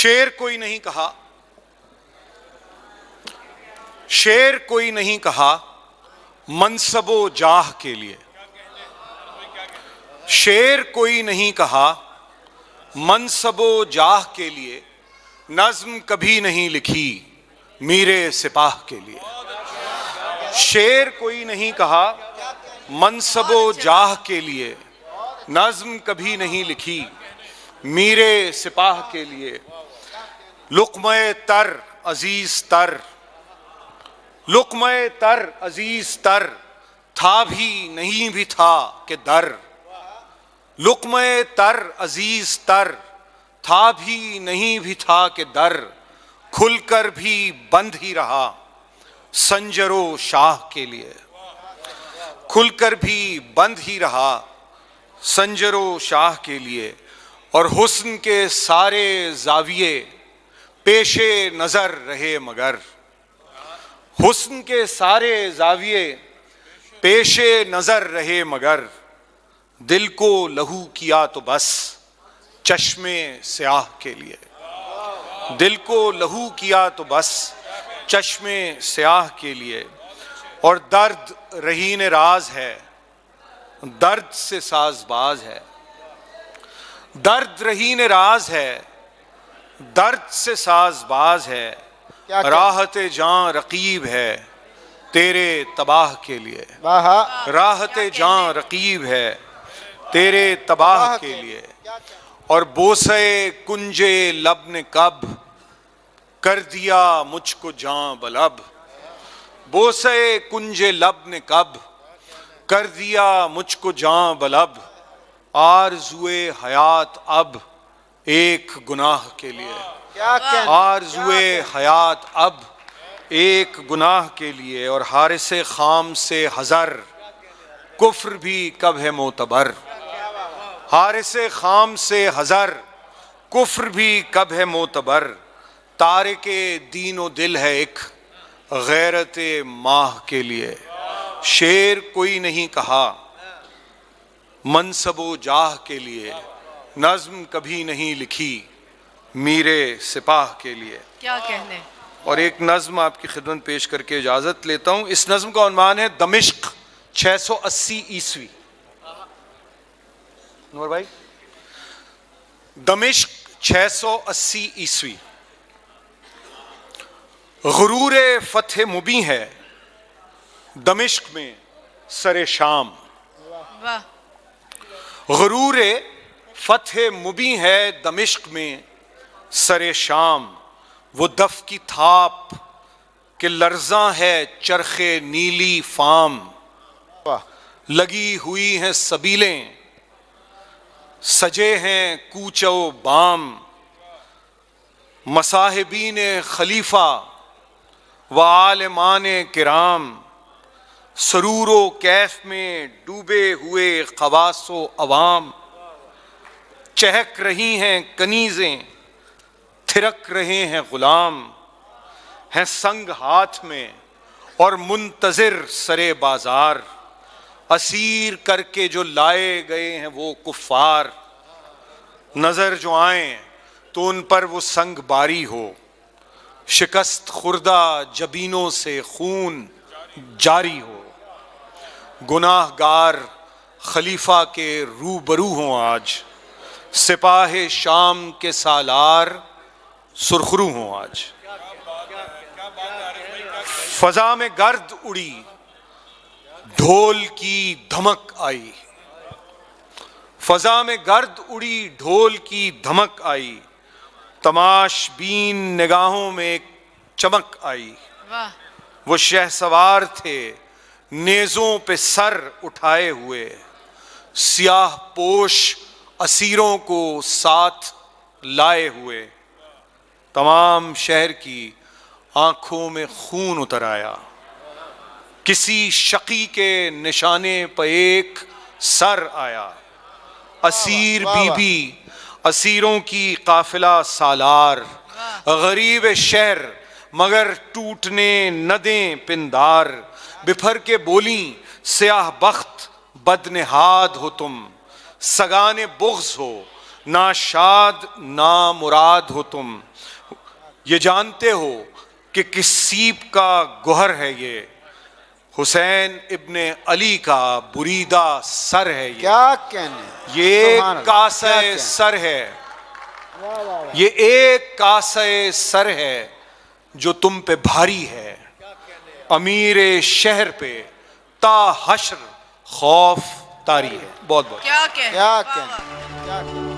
شعر کوئی نہیں کہا، شعر کوئی نہیں کہا منصب و جاہ کے لیے، شعر کوئی نہیں کہا منصب و جاہ کے لیے، نظم کبھی نہیں لکھی میرے سپاہ کے لیے۔ شعر کوئی نہیں کہا منصب و جاہ کے لیے، نظم کبھی نہیں لکھی میرے سپاہ کے لیے۔ لقمہ تر عزیز تر، لقمہ تر عزیز تر تھا بھی نہیں بھی تھا کہ در، لقمہ تر عزیز تر تھا بھی نہیں بھی تھا کہ در، کھل کر بھی بند ہی رہا سنجر و شاہ کے لیے، کھل کر بھی بند ہی رہا سنجر و شاہ کے لیے۔ اور حسن کے سارے زاویے پیش نظر رہے مگر، حسن کے سارے زاویے پیش نظر رہے مگر، دل کو لہو کیا تو بس چشمے سیاہ کے لیے، دل کو لہو کیا تو بس چشمے سیاہ کے لیے۔ اور درد رہین راز ہے، درد سے ساز باز ہے، درد رہین راز ہے، درد سے ساز باز ہے، راحت جاں رقیب ہے تیرے تباہ کے لیے، راحت جاں رقیب ہے تیرے تباہ کے لیے۔ اور بوسے کنجے لب نے کب کر دیا مجھ کو جاں بلب، بوسے کنجے لب نے کب کر دیا مجھ کو جاں بلب، آرزوئے حیات اب ایک گناہ کے لیے، آرزوئے حیات اب ایک گناہ کے لیے۔ اور حارث خام سے حذر کفر بھی کب ہے معتبر، حارث خام سے حذر کفر بھی کب ہے معتبر، تارک دین و دل ہے ایک غیرت ماہ کے لیے۔ شعر کوئی نہیں کہا منصب و جاہ کے لیے، نظم کبھی نہیں لکھی میرے سپاہ کے لیے۔ کیا کہنے۔ اور ایک نظم آپ کی خدمت پیش کر کے اجازت لیتا ہوں۔ اس نظم کا عنوان ہے دمشق 680 عیسوی۔ نور بھائی، دمشق 680 عیسوی۔ غرور فتح مبیں ہے دمشق میں سر شام، واہ، غرور فتح مبیں ہے دمشق میں سر شام، وہ دف کی تھاپ کہ لرزاں ہے چرخ نیلی فام، لگی ہوئی ہیں سبیلیں سجے ہیں کوچ و بام، مصاحبین خلیفہ و عالمان کرام، سرور و کیف میں ڈوبے ہوئے خواص و عوام، چہک رہی ہیں کنیزیں تھرک رہے ہیں غلام، ہیں سنگ ہاتھ میں اور منتظر سرے بازار، اسیر کر کے جو لائے گئے ہیں وہ کفار، نظر جو آئیں تو ان پر وہ سنگ باری ہو، شکست خوردہ جبینوں سے خون جاری ہو، گناہ گار خلیفہ کے روبرو ہوں آج، سپاہ شام کے سالار سرخرو ہوں آج۔ فضا میں گرد اڑی ڈھول کی دھمک آئی، فضا میں گرد اڑی ڈھول کی دھمک آئی، تماش بین نگاہوں میں ایک چمک آئی، واہ، وہ شہسوار تھے نیزوں پہ سر اٹھائے ہوئے، سیاہ پوش اسیروں کو ساتھ لائے ہوئے، تمام شہر کی آنکھوں میں خون اتر آیا، کسی شقی کے نشانے پہ ایک سر آیا، اسیر بی بی اسیروں کی قافلہ سالار، غریب شہر مگر ٹوٹنے نہ دیں پندار، بپھر کے بولیں سیاہ بخت بدنہاد ہو تم، سگان بغض ہو نا شاد نا مراد ہو تم، یہ جانتے ہو کہ کس سیب کا گوہر ہے یہ، حسین ابن علی کا بریدہ سر ہے یہ، کیا کہنے، یہ سبحان ایک اللہ، کاسہ کیا کہنے۔ سر ہے، یہ ایک کاسہ سر ہے جو تم پہ بھاری ہے، امیر شہر پہ تا حشر خوف طاری ہے۔ بہت بہت کیا کہنے، کیا واہ واہ۔ کہنے، کیا کہنے۔